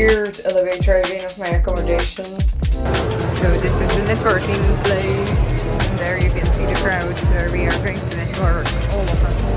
weird elevator again of my accommodation. So this is the networking place. And there you can see the crowd where we are going to network, all of us.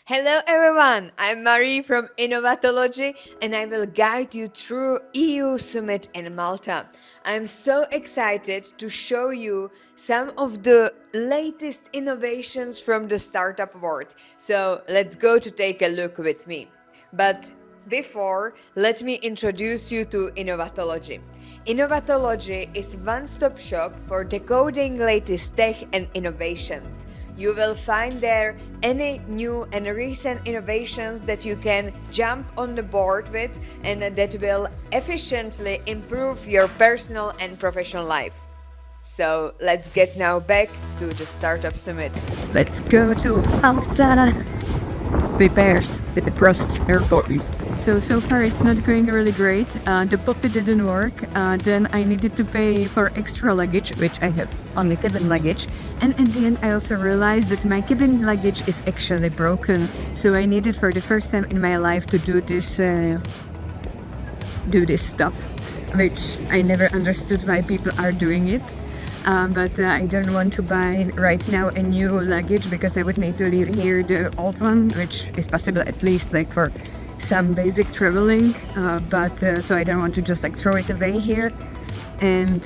Hello everyone, I'm Marie from Innovatology and I will guide you through EU Summit in Malta. I'm so excited to show you some of the latest innovations from the startup world. So let's go to take a look with me. But before, let me introduce you to Innovatology. Innovatology is one-stop shop for decoding latest tech and innovations. You will find there any new and recent innovations that you can jump on the board with and that will efficiently improve your personal and professional life. So let's get now back to the Startup Summit. Let's go to Malta. Prepared with the process airport. So far it's not going really great. The puppy didn't work. Then I needed to pay for extra luggage, which I have on the cabin luggage. And at the end I also realized that my cabin luggage is actually broken. So I needed for the first time in my life to do this stuff, which I never understood why people are doing it. But I don't want to buy right now a new luggage because I would need to leave here the old one, which is possible at least like for some basic traveling. So I don't want to just like throw it away here. And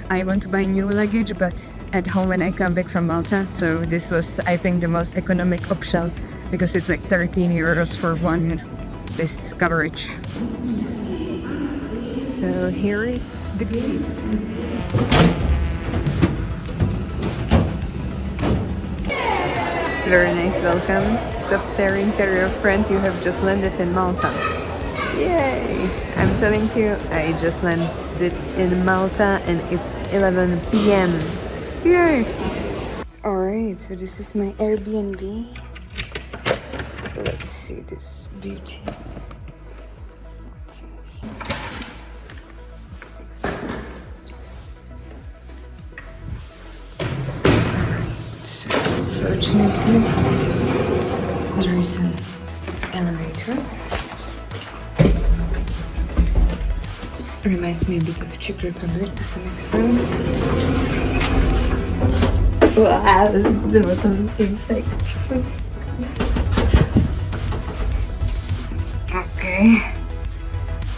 I want to buy new luggage, but at home when I come back from Malta. So this was, I think, the most economic option because it's like 13 euros for this coverage. So here is the gate. Very nice welcome. Stop staring, tell your friend you have just landed in Malta. Yay! I'm telling you, I just landed in Malta and it's 11 p.m. Yay! Alright, so this is my Airbnb. Let's see this beauty. So, fortunately, there is an elevator. Reminds me a bit of Czech Republic to some extent. Wow, there was some insect. Okay,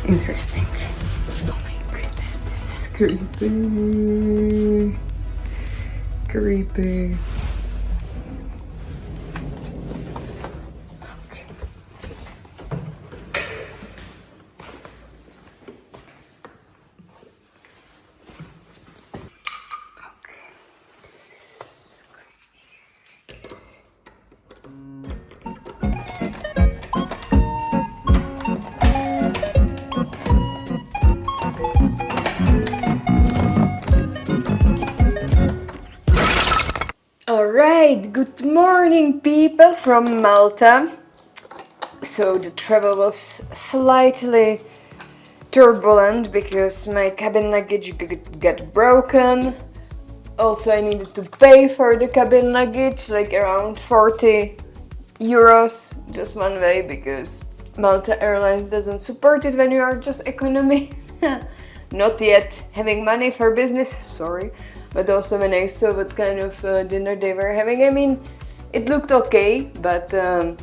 interesting. Oh my goodness, this is creepy. Creepy. Okay. Okay. This is great. Alright, good morning people from Malta. So the travel was slightly turbulent because my cabin luggage got broken. Also I needed to pay for the cabin luggage, like around 40 euros just one way because Malta Airlines doesn't support it when you are just economy. Not yet having money for business, sorry. But also when I saw what kind of dinner they were having, I mean, it looked okay, but I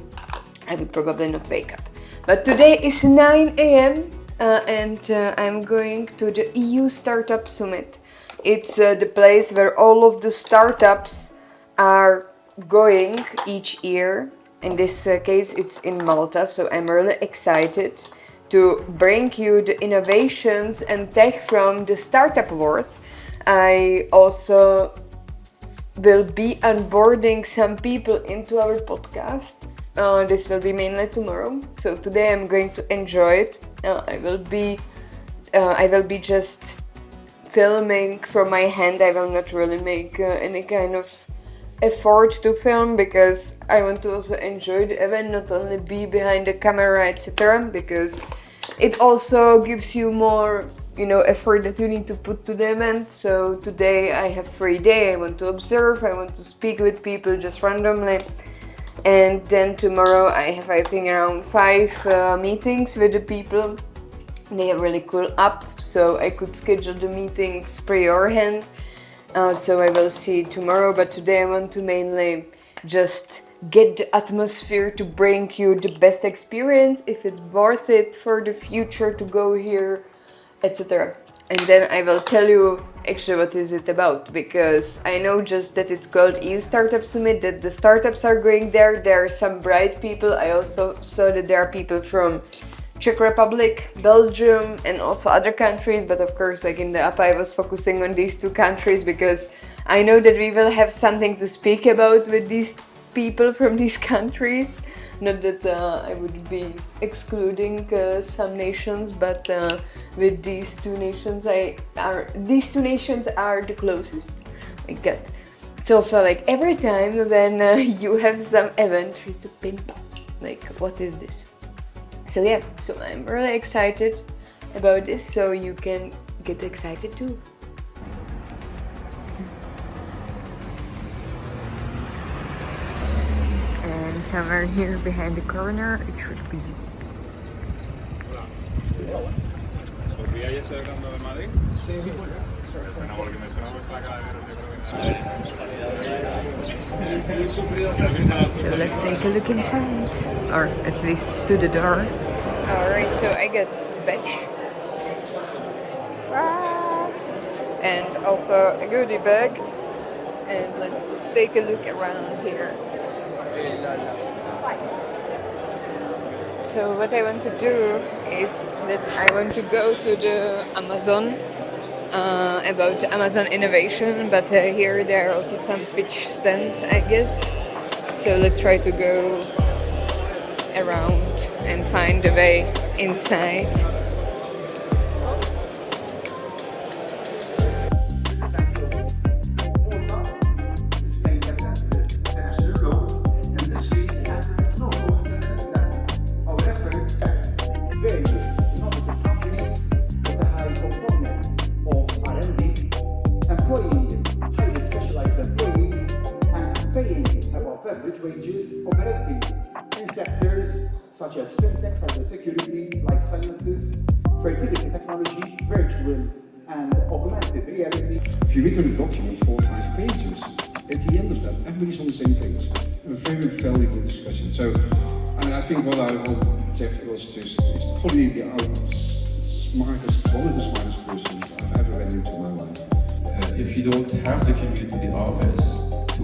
would probably not wake up. But today is 9 a.m. And I'm going to the EU Startup Summit. It's the place where all of the startups are going each year. In this case, it's in Malta, so I'm really excited to bring you the innovations and tech from the startup world. I also will be onboarding some people into our podcast. This will be mainly tomorrow. So today I'm going to enjoy it. I will be just filming from my hand. I will not really make any kind of effort to film because I want to also enjoy the event, not only be behind the camera, etc. Because it also gives you more effort that you need to put to the event. So today I have free day, I want to observe, I want to speak with people just randomly. And then tomorrow I have, I think, around 5 meetings with the people. They have really cool app, so I could schedule the meetings beforehand. So I will see tomorrow, but today I want to mainly just get the atmosphere to bring you the best experience, if it's worth it for the future to go here, etc. And then I will tell you actually what is it about, because I know just that it's called EU Startup Summit, that the startups are going there. There are some bright people. I also saw that there are people from Czech Republic, Belgium, and also other countries, but of course, like in the app, I was focusing on these 2 countries because I know that we will have something to speak about with these people from these countries. Not that I would be excluding some nations, but with these 2 nations, these 2 nations are the closest I get. It's also like every time when you have some event, there's a pin pop. Like, what is this? So yeah, so I'm really excited about this, so you can get excited too. And somewhere here behind the corner, it should be. So let's take a look inside, or at least to the door. Alright, so I got badge. And also a goodie bag. And let's take a look around here. So what I want to do is that I want to go to the Amazon, about Amazon innovation, but here there are also some pitch stands, I guess. So let's try to go around and find a way inside. Wages operating in sectors such as fintech, cybersecurity, life sciences, fertility technology, virtual and augmented reality. If you read through the document, 4 or 5 pages, at the end of that, everybody's on the same page. A very valuable discussion. So, I think what Jeff was just, is probably the smartest, one of the smartest persons I've ever run into in my life. If you don't have to commute to the office to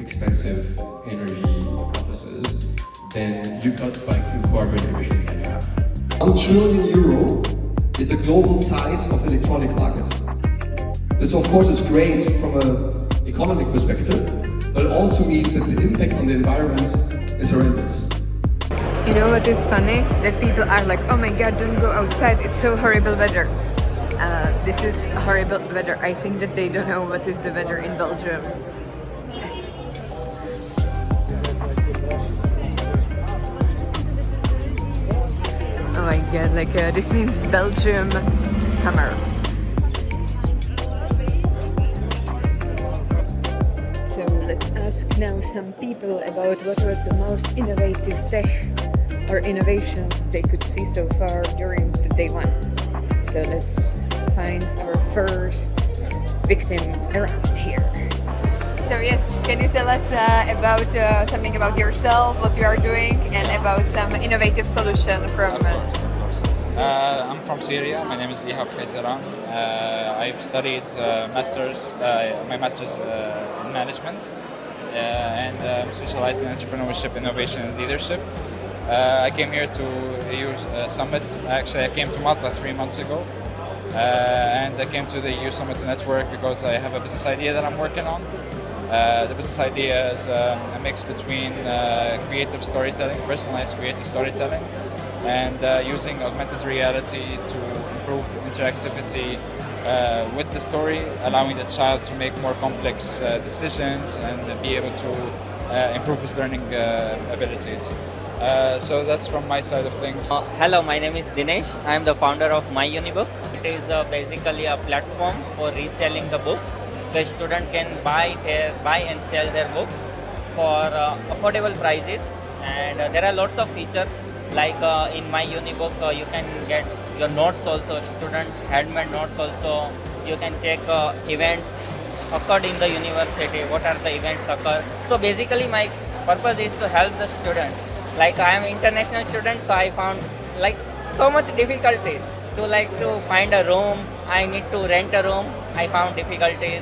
expensive energy offices, then you cut carbon emission in half. €1 trillion is the global size of the electronic market. This of course is great from an economic perspective, but it also means that the impact on the environment is horrendous. You know what is funny? That people are like, oh my god, don't go outside, it's so horrible weather. This is horrible weather. I think that they don't know what is the weather in Belgium. Oh my god, like this means Belgium summer. So let's ask now some people about what was the most innovative tech or innovation they could see so far during the day 1. So let's find our first victim around here. So yes, can you tell us about something about yourself, what you are doing, and about some innovative solution from... Of course. I'm from Syria. My name is Ihab Tayzaran. I've studied my master's in management and specialized in entrepreneurship, innovation, and leadership. I came here to EU Summit. Actually, I came to Malta 3 months ago. And I came to the EU Summit to network because I have a business idea that I'm working on. The business idea is a mix between creative storytelling, personalized creative storytelling, and using augmented reality to improve interactivity with the story, allowing the child to make more complex decisions and be able to improve his learning abilities. So that's from my side of things. Hello, my name is Dinesh. I am the founder of My Unibook. it is basically a platform for reselling the books. The student can buy and sell their books for affordable prices, and there are lots of features like in my unibook you can get your notes also, student handmade notes also. You can check events occurred in the university, what are the events occur. So basically my purpose is to help the students. Like I am international student, so I found like so much difficulty to find a room. I need to rent a room. I found difficulties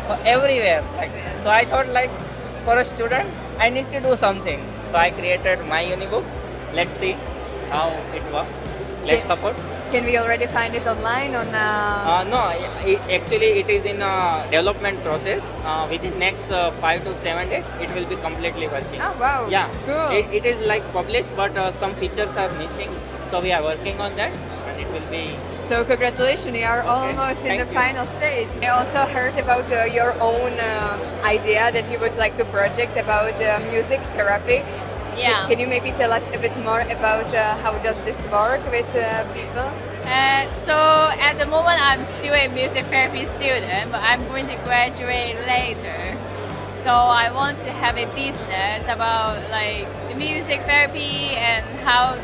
for everywhere. Like so I thought like for a student I need to do something. So I created my unibook. Let's see how it works. Let's support. Can we already find it online on? No, actually it is in a development process. Within next 5 to 7 days, it will be completely working. Oh wow! Yeah, Cool. it is like published, but some features are missing. So we are working on that, and it will be. So congratulations, you are almost in Thank the you. final stage. I also heard about your own idea that you would like to project about music therapy. Yeah. Can you maybe tell us a bit more about how does this work with people? So at the moment I'm still a music therapy student, but I'm going to graduate later. So I want to have a business about like the music therapy and how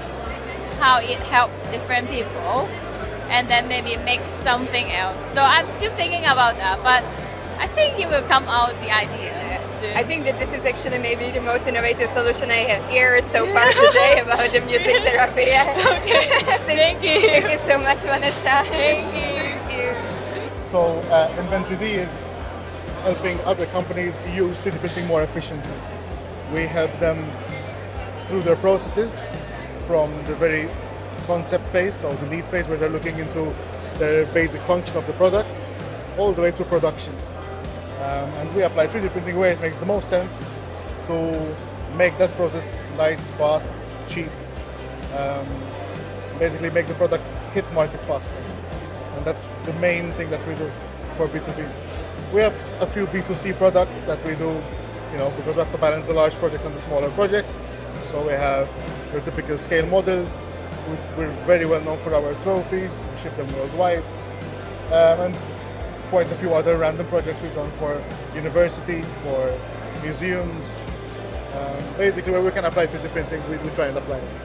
it helps different people, and then maybe make something else. So I'm still thinking about that, but I think it will come out the idea soon. I think that this is actually maybe the most innovative solution I have here so far today about the music therapy. Thank you. Thank you so much, Vanessa. Thank you. So Inventory D is helping other companies use 3D printing more efficiently. We help them through their processes from the very concept phase, or the lead phase, where they're looking into the basic function of the product, all the way to production. And we apply 3D printing where it makes the most sense to make that process nice, fast, cheap. Basically make the product hit market faster. And that's the main thing that we do for B2B. We have a few B2C products that we do, because we have to balance the large projects and the smaller projects. So we have your typical scale models. We're very well known for our trophies. We ship them worldwide. And quite a few other random projects we've done for university, for museums. Basically, where we can apply 3D printing, we try and apply it.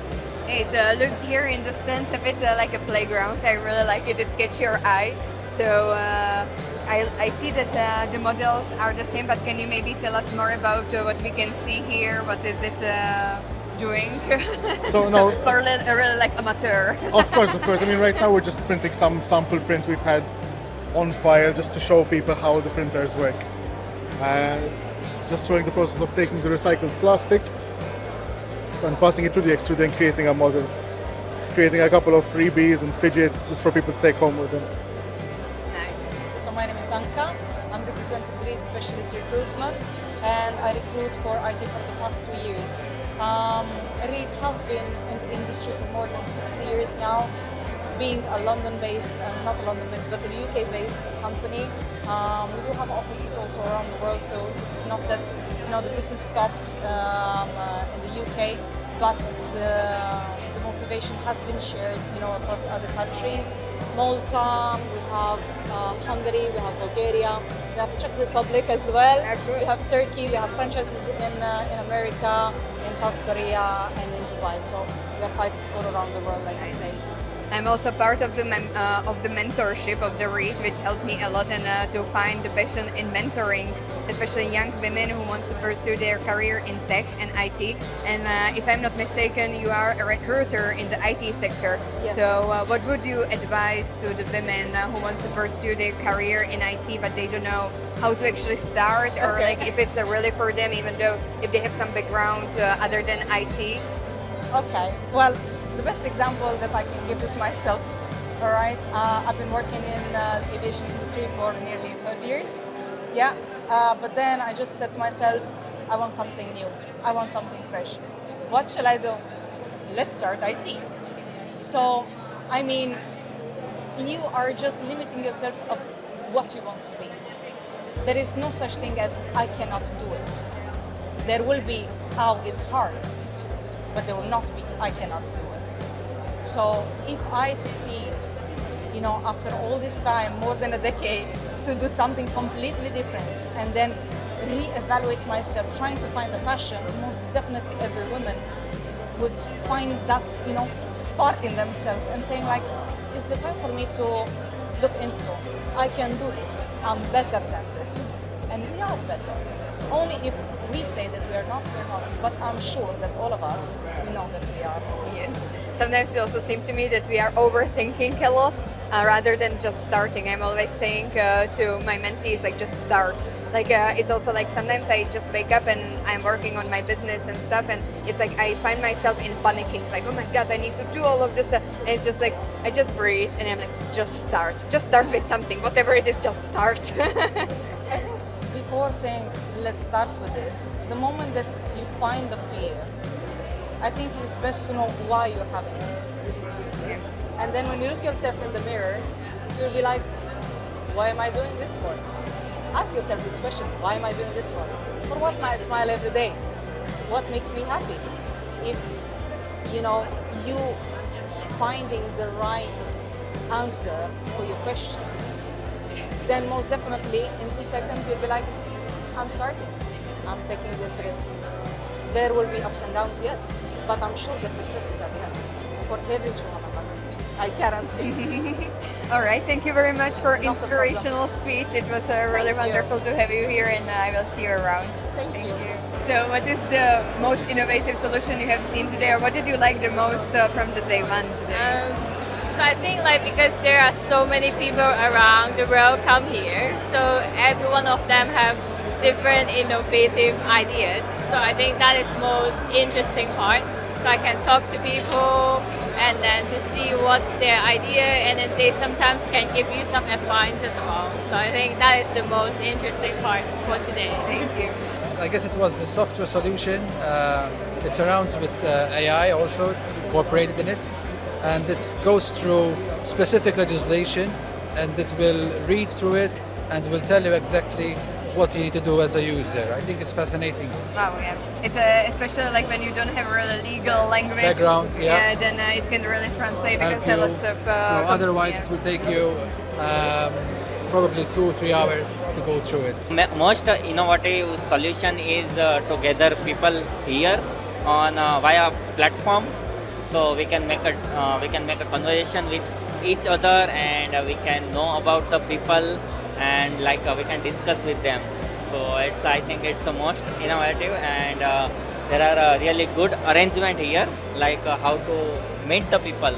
It looks here in the stand a bit like a playground. I really like it. It catches your eye. So I see that the models are the same, but can you maybe tell us more about what we can see here? What is it doing? So now, for really like amateur. Of course. I mean, right now we're just printing some sample prints we've had on file just to show people how the printers work. Just showing the process of taking the recycled plastic and passing it through the extruder and creating a model. Creating a couple of freebies and fidgets just for people to take home with them. Nice. So my name is Anka. I'm representing Reed Specialist Recruitment, and I recruit for IT for the past 2 years. Reed has been in the industry for more than 60 years now, being a London-based, not a London-based, but a UK-based company. We do have offices also around the world, so it's not that the business stopped in the UK, but the motivation has been shared across other countries. Malta, we have Hungary, we have Bulgaria, we have Czech Republic as well, we have Turkey, we have franchises in America, in South Korea, and in Dubai. So we are quite all around the world, like I say. I'm also part of the mentorship of the READ, which helped me a lot to find the passion in mentoring, especially young women who want to pursue their career in tech and IT. And if I'm not mistaken, you are a recruiter in the IT sector. Yes. So what would you advise to the women who want to pursue their career in IT, but they don't know how to actually start, or like if it's really for them, even though if they have some background other than IT? Okay, well, the best example that I can give is myself. All right, I've been working in the aviation industry for nearly 12 years. Yeah, but then I just said to myself, I want something new. I want something fresh. What shall I do? Let's start IT. So, I mean, you are just limiting yourself of what you want to be. There is no such thing as I cannot do it. There will be, it's hard, but there will not be, I cannot do it. So if I succeed after all this time, more than a decade, to do something completely different and then re-evaluate myself, trying to find a passion. Most definitely every woman would find that, spark in themselves and saying like, it's the time for me to look into, I can do this, I'm better than this. And we are better. Only if we say that we are not, we're not. But I'm sure that all of us, we know that we are. Yes. Sometimes it also seems to me that we are overthinking a lot rather than just starting. I'm always saying to my mentees, like, just start. Like, it's also like sometimes I just wake up and I'm working on my business and stuff, and it's like I find myself in panicking, like, oh my God, I need to do all of this stuff. And it's just like, I just breathe and I'm like, just start. Just start with something, whatever it is, just start. I think before saying, let's start with this, the moment that you find the fear, I think it's best to know why you're having it. Yes. And then when you look yourself in the mirror, you'll be like, why am I doing this for? Ask yourself this question, why am I doing this for? For what am I smile every day? What makes me happy? If, you finding the right answer for your question, then most definitely in 2 seconds you'll be like, I'm starting, I'm taking this risk. There will be ups and downs, yes, but I'm sure the success is at the end for every one of us. I guarantee. All right, thank you very much for Not a inspirational speech. It was really wonderful to have you here, and I will see you around. Thank you. So what is the most innovative solution you have seen today, or what did you like the most from the day one today? So I think because there are so many people around the world come here, so every one of them have different innovative ideas. So I think that is most interesting part. So I can talk to people and then to see what's their idea, and then they sometimes can give you some advice as well. So I think that is the most interesting part for today. Thank you. I guess it was the software solution. It surrounds with AI also incorporated in it, and it goes through specific legislation, and it will read through it and will tell you exactly what you need to do as a user. I think it's fascinating. Wow, yeah. It's especially like when you don't have a really legal language Background, yeah. then it can really translate Help because there are you. lots of. So otherwise, it will take you probably 2-3 hours to go through it. Most innovative solution is to gather people here on via platform, so we can make a conversation with each other, and we can know about the people, and we can discuss with them. So I think it's the most innovative, and there are really good arrangement here, how to meet the people.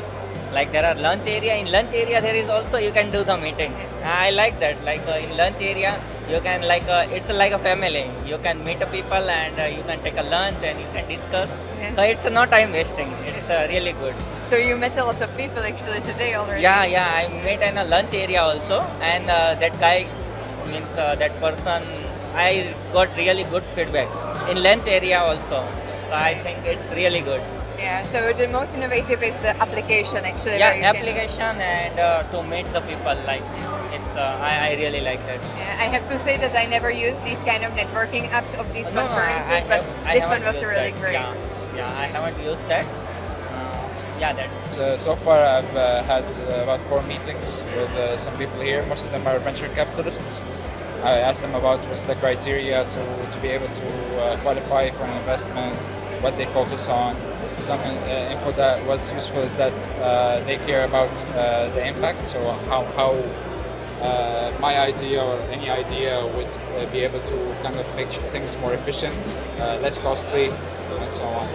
There are lunch area. In lunch area there is also you can do the meeting. I like that. In lunch area you can it's like a family. You can meet the people, and you can take a lunch and you can discuss. Yeah. So it's not time wasting. It's really good. So you met a lot of people actually today already. Yeah, I met in a lunch area also, and that guy means that person. I got really good feedback in lunch area also. So I think it's really good. Yeah. So the most innovative is the application actually. Yeah, where you application and to meet the people. It's I really like that. Yeah, I have to say that I never used these kind of networking apps of these No, conferences, I but this one haven't was used really that. great. Yeah, I haven't used that. So far I've had about 4 meetings with some people here. Most of them are venture capitalists. I asked them about what's the criteria to be able to qualify for an investment, what they focus on. Some info that was useful is that they care about the impact, so how my idea or any idea would be able to kind of make things more efficient, less costly, and so on.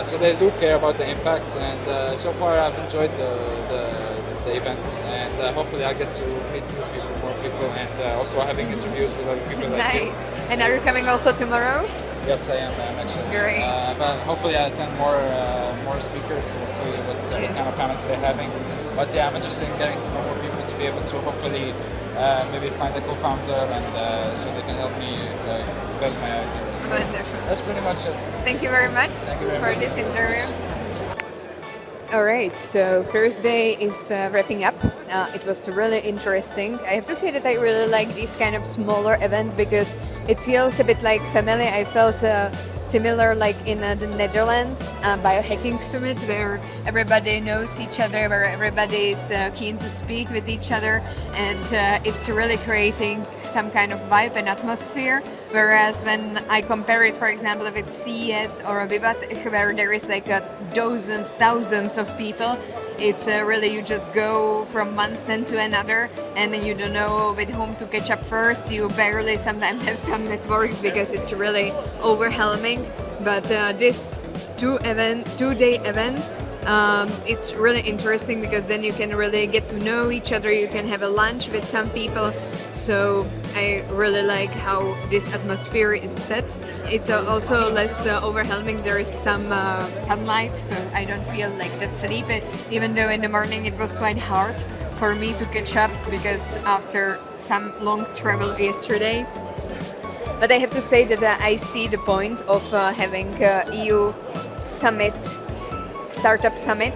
So they do care about the impact, and so far I've enjoyed the event, and hopefully I get to meet more people, and also having interviews with other people like you. Nice. And are you coming also tomorrow? Yes, I am actually. Great. But hopefully I attend more speakers and see what kind of panels they're having. But yeah, I'm interested in getting to know more people to be able to hopefully maybe find a co-founder, and so they can help me build my idea. So Wonderful. that's pretty much it. Thank you very much Thank you very for much. this interview. All right, so first day is wrapping up. It was really interesting. I have to say that I really like these kind of smaller events because it feels a bit like family. I felt similar like in the Netherlands biohacking summit where everybody knows each other, where everybody is keen to speak with each other, and it's really creating some kind of vibe and atmosphere. Whereas when I compare it, for example, with CES or a Vivat, where there is like dozens, thousands of people, it's really you just go from one stand to another and you don't know with whom to catch up first. You barely sometimes have some networks because it's really overwhelming. But this two-day events, it's really interesting because then you can really get to know each other. You can have a lunch with some people. So I really like how this atmosphere is set. It's also less overwhelming. There is some sunlight, so I don't feel like that sleepy. Even though in the morning it was quite hard for me to catch up because after some long travel yesterday. But I have to say that I see the point of having EU summit, startup summit,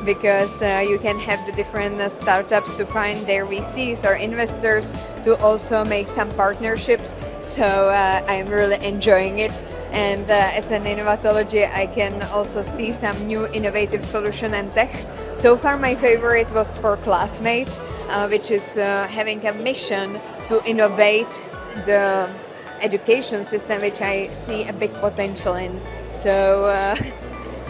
because you can have the different startups to find their VCs or investors to also make some partnerships. So I'm really enjoying it. And as an innovatology, I can also see some new innovative solution and tech. So far, my favorite was for Classmates, which is having a mission to innovate the education system, which I see a big potential in. So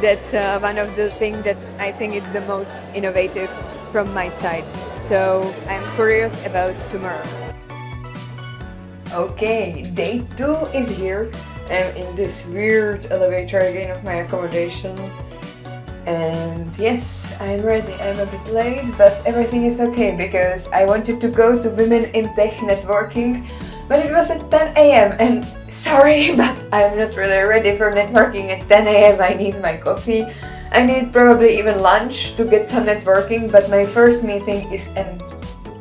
that's one of the things that I think is the most innovative from my side. So I'm curious about tomorrow. Okay, day 2 is here. I'm in this weird elevator again of my accommodation. And yes, I'm ready. I'm a bit late, but everything is okay because I wanted to go to Women in Tech networking, but it was at 10 a.m. and sorry, but I'm not really ready for networking at 10 a.m. I need my coffee. I need probably even lunch to get some networking, but my first meeting is at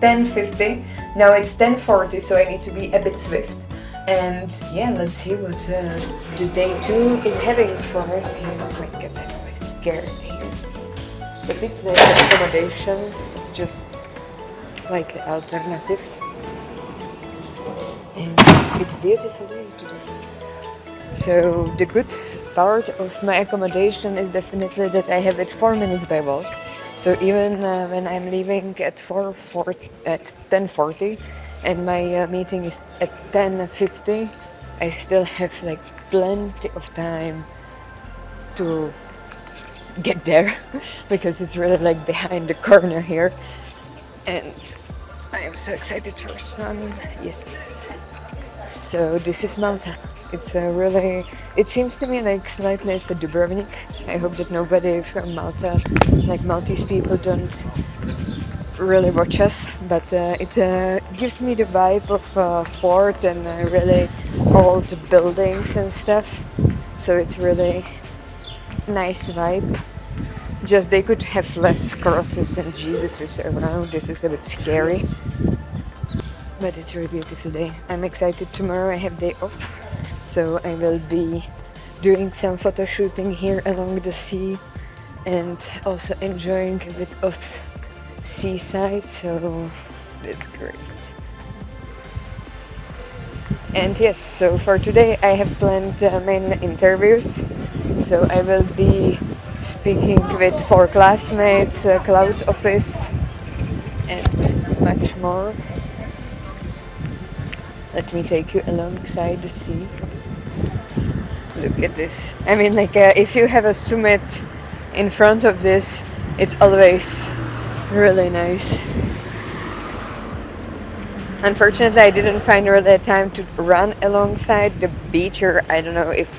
10:50. Now it's 10:40, so I need to be a bit swift. And yeah, let's see what the day 2 is having for us here. Oh my god, I'm scared here. But it's the accommodation, it's just slightly alternative. And it's beautiful day today. So the good part of my accommodation is definitely that I have it 4 minutes by walk. So even when I'm leaving at 10:40 and my meeting is at 10:50, I still have like plenty of time to get there because it's really like behind the corner here. And I am so excited for sun. Yes. So this is Malta. It's a really, it seems to me like slightly as a Dubrovnik. I hope that nobody from Malta, like Maltese people, don't really watch us. But it gives me the vibe of a fort and really old buildings and stuff. So it's really nice vibe. Just they could have less crosses and Jesuses around. This is a bit scary. But it's a really beautiful day. I'm excited. Tomorrow I have day off, so I will be doing some photo shooting here along the sea and also enjoying a bit of seaside, so that's great. And yes, so for today I have planned main interviews, so I will be speaking with 4 classmates, cloud office and much more. Let me take you alongside the sea. Look at this. I mean, like if you have a summit in front of this, it's always really nice. Unfortunately, I didn't find really time to run alongside the beach, or I don't know if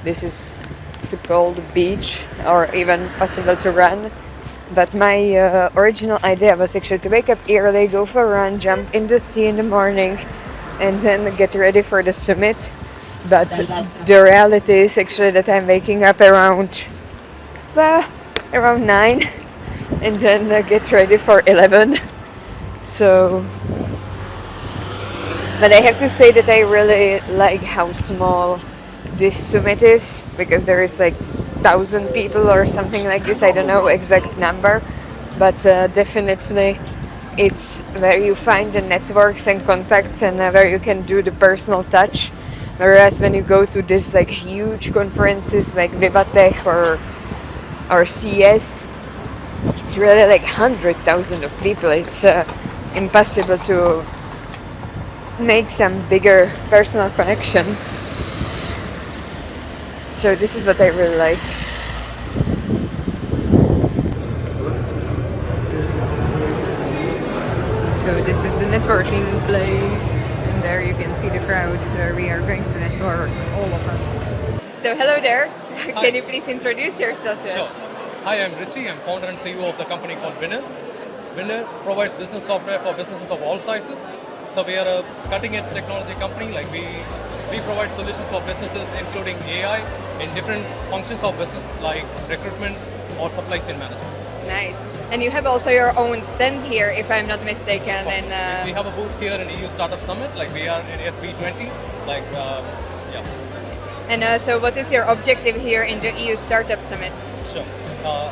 this is to call the beach or even possible to run. But my original idea was actually to wake up early, go for a run, jump in the sea in the morning, and then get ready for the summit. But the reality is actually that I'm waking up around 9 and then get ready for 11. So, but I have to say that I really like how small this summit is, because there is like 100,000 people or something like this. I don't know exact number, but definitely it's where you find the networks and contacts and where you can do the personal touch. Whereas when you go to this like huge conferences like Vivatech or CES, it's really like 100,000 of people. It's impossible to make some bigger personal connection. So this is what I really like. So this is the networking place, and there you can see the crowd where we are going to network, all of us. So hello there. Can you please introduce yourself to us? Hi, I'm Richie. I'm founder and CEO of the company called Winner. Winner provides business software for businesses of all sizes. So we are a cutting-edge technology company. Like we provide solutions for businesses, including AI in different functions of business, like recruitment or supply chain management. Nice. And you have also your own stand here, if I'm not mistaken. And we have a booth here in EU Startup Summit. Like we are in SB20. Like yeah. And so, what is your objective here in the EU Startup Summit? Sure.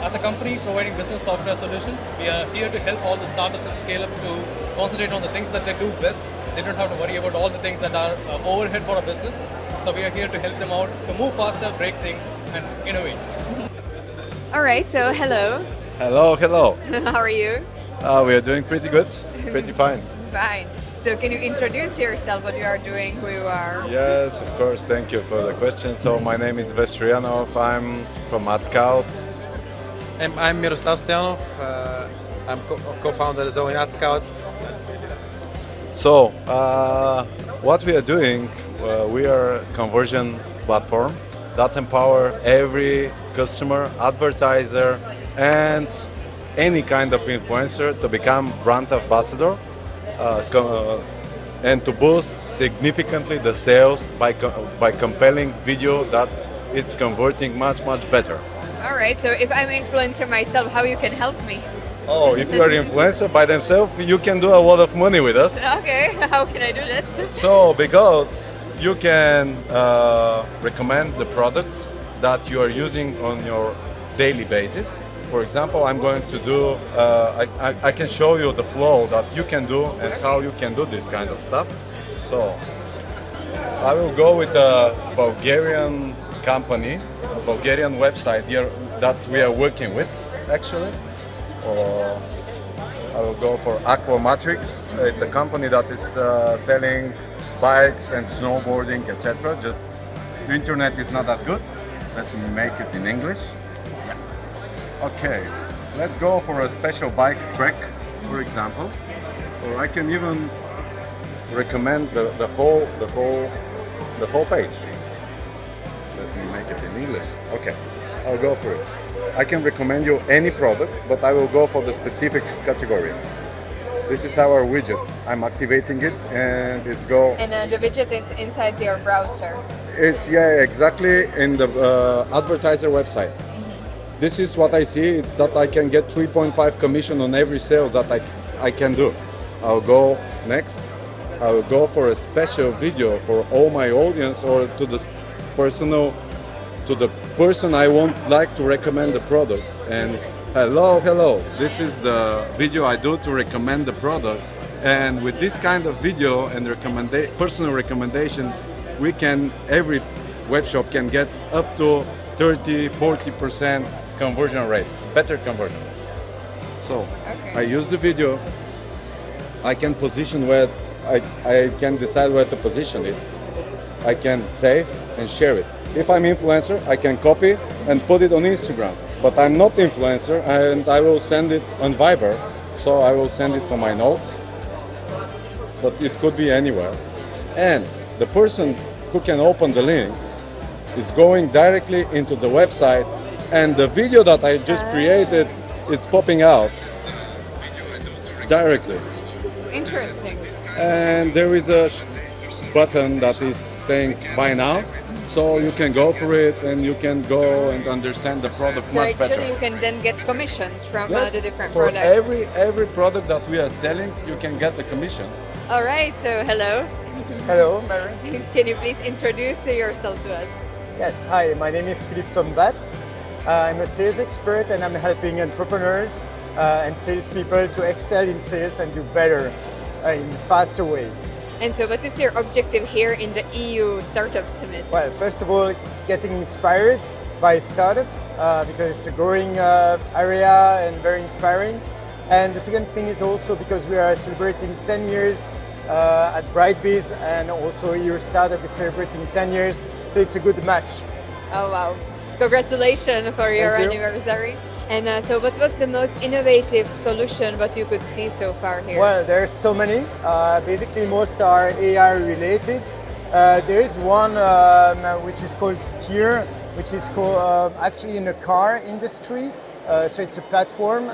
As a company providing business software solutions, we are here to help all the startups and scale-ups to concentrate on the things that they do best. They don't have to worry about all the things that are overhead for a business. So we are here to help them out to move faster, break things, and innovate. All right. So, hello. Hello, hello. How are you? We are doing pretty good, pretty fine. Fine. So, can you introduce yourself? What you are doing? Who you are? Yes, of course. Thank you for the question. So my name is Vestrianov. I'm from AdScout. I'm Miroslav Stoyanov. I'm co-founder of Zoe AdScout. So what we are doing, we are a conversion platform that empower every customer, advertiser, and any kind of influencer to become brand ambassador and to boost significantly the sales by compelling video that it's converting much better. All right. So, if I'm an influencer myself, how you can help me? Oh, if you are influencer by themselves, you can do a lot of money with us. Okay. How can I do that? So, because you can recommend the products that you are using on your daily basis. For example, I'm going to do, I can show you the flow that you can do and how you can do this kind of stuff. So, I will go with a Bulgarian company, a Bulgarian website here that we are working with, actually. I will go for Aquamatrix. It's a company that is selling bikes and snowboarding, etc. Just the internet is not that good. Let me make it in English. Okay, let's go for a special bike track, for example. Or I can even recommend the whole page. Let me make it in English. Okay, I'll go for it. I can recommend you any product, but I will go for the specific category. This is our widget. I'm activating it and it's go. And the widget is inside your browser. It's exactly in the advertiser website. This is what I see. It's that I can get 3.5 commission on every sale that I can do. I'll go next. I will go for a special video for all my audience or to the person I want like to recommend the product. And hello, this is the video I do to recommend the product. And with this kind of video and personal recommendation, every web shop can get up to 30-40% conversion rate, better conversion. So I use the video. I can position where I can decide where to position it. I can save and share it. If I'm influencer, I can copy and put it on Instagram. But I'm not influencer, and I will send it on Viber. So I will send it for my notes. But it could be anywhere. And the person who can open the link, it's going directly into the website, and the video that I just created, it's popping out directly. Interesting. And there is a button that is saying buy now, so you can go for it and you can go and understand the product much better. So actually you can then get commissions from the different for products. every product that we are selling, you can get the commission. All right, so hello. Hello, Mary. Can you please introduce yourself to us? Yes, hi, my name is Philippe Sombat. I'm a sales expert and I'm helping entrepreneurs and salespeople to excel in sales and do better in a faster way. And so what is your objective here in the EU Startup Summit? Well, first of all, getting inspired by startups because it's a growing area and very inspiring. And the second thing is also because we are celebrating 10 years at Brightbiz, and also your startup is celebrating 10 years, so it's a good match. Oh wow, congratulations for your Thank you. anniversary. And so what was the most innovative solution that you could see so far here? Well, there's so many. Basically, most are AI related. There is one which is called Steer, which is actually in the car industry. So it's a platform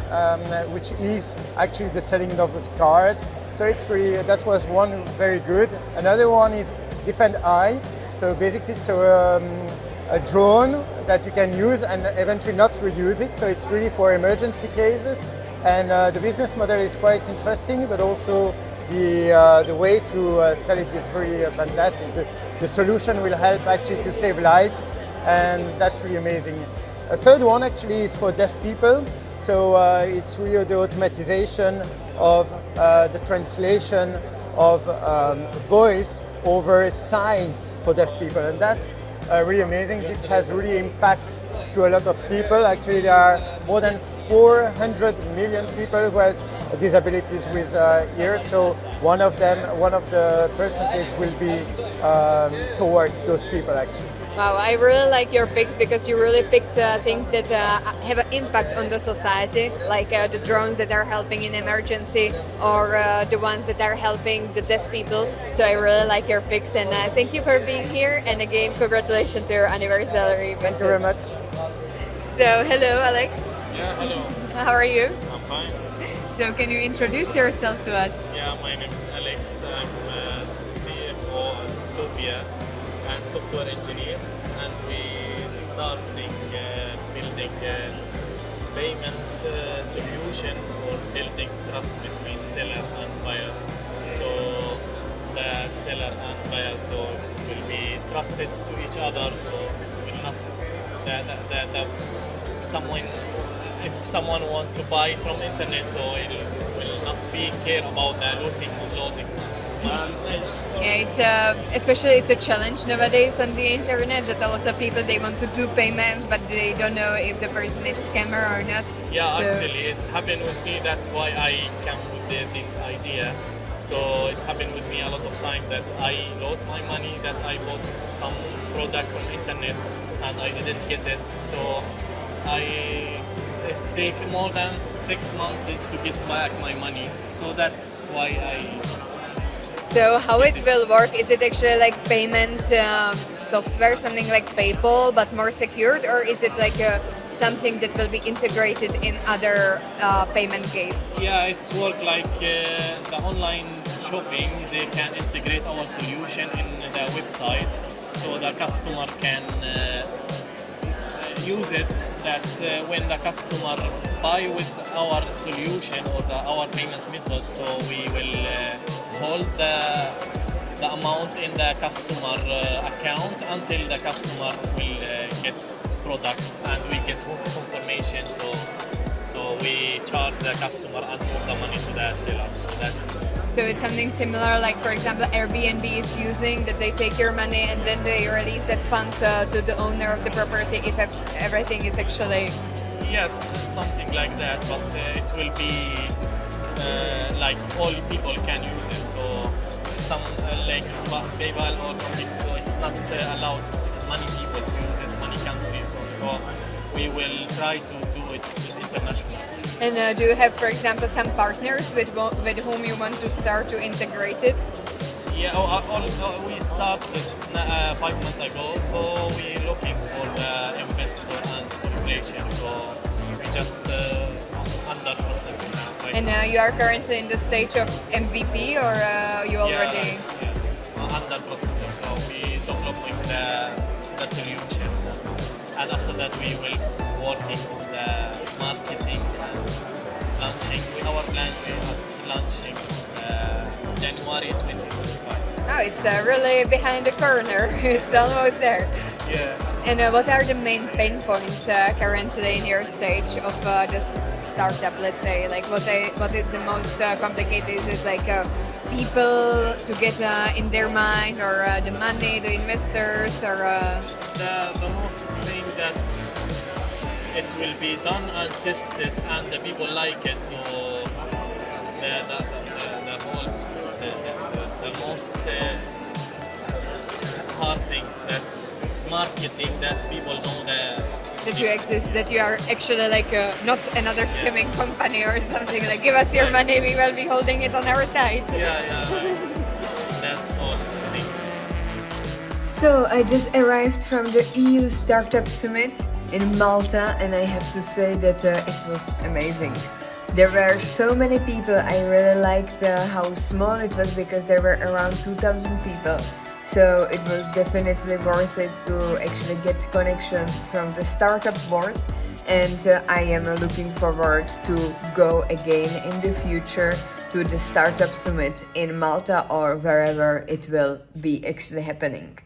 which is actually the selling of the cars. So it's really, that was one very good. Another one is Defend Eye. So basically it's a drone that you can use and eventually not reuse it. So it's really for emergency cases. And the business model is quite interesting, but also the way to sell it is really fantastic. The solution will help actually to save lives, and that's really amazing. A third one actually is for deaf people. So it's really the automatization of the translation of voice over signs for deaf people. And that's really amazing. This has really impact to a lot of people. Actually, there are more than 400 million people who has disabilities with ears. So one of the percentage will be towards those people actually. Wow, I really like your picks because you really picked things that have an impact on the society, like the drones that are helping in emergency, or the ones that are helping the deaf people. So I really like your picks, and thank you for being here. And again, congratulations to your anniversary. Thank you very much. So hello, Alex. Yeah, hello. How are you? I'm fine. So can you introduce yourself to us? Yeah, my name is Alex. I'm CFO at Stopia and software engineer, and we starting building a payment solution for building trust between seller and buyer. So the seller and buyer, so it will be trusted to each other. So it will not if someone want to buy from internet, so it will not be care about the losing. Yeah, it's especially it's a challenge nowadays on the internet that lots of people they want to do payments, but they don't know if the person is scammer or not. Yeah, so, actually, it's happened with me. That's why I came with this idea. So it's happened with me a lot of time that I lost my money, that I bought some products on internet and I didn't get it. So it's taken more than 6 months to get back my money. So that's why I. So how it will work? Is it actually like payment software, something like PayPal, but more secured, or is it like something that will be integrated in other payment gates? Yeah, it's work like the online shopping. They can integrate our solution in the website, so the customer can use it. That when the customer buy with our solution or our payment method, so we will hold the amount in the customer account until the customer will get products, and we get confirmation. So we charge the customer and move the money to the seller. So that's it. So it's something similar, like for example, Airbnb is using that they take your money and then they release that fund to the owner of the property if everything is actually. Yes, something like that, but it will be like all people can use it. So some like PayPal or something. So it's not allowed many people to use it, many countries. So we will try to do it internationally. And do you have, for example, some partners with whom you want to start to integrate it? Yeah, we started 5 months ago, so we're looking for the investor and corporation. So we just under processing now. Right? And you are currently in the stage of MVP, or you already? Yeah, under processing. So we developing the solution, and after that we will working on the marketing and launching. Our plan is launching January 2025. Oh, it's really behind the corner. It's almost there. Yeah. And what are the main pain points currently in your stage of this startup? Let's say, like what is the most complicated? Is it like people to get in their mind, or the money, the investors, or The most thing that it will be done and tested, and the people like it. So the most hard thing that marketing, that people know that you exist, that you are actually like not another skimming company or something, like give us your money, we will be holding it on our side. That's all I think. So I just arrived from the EU Startup Summit in Malta, and I have to say that it was amazing. There were so many people. I really liked how small it was, because there were around 2,000 people. So it was definitely worth it to actually get connections from the startup world, and I am looking forward to go again in the future to the Startup Summit in Malta or wherever it will be actually happening.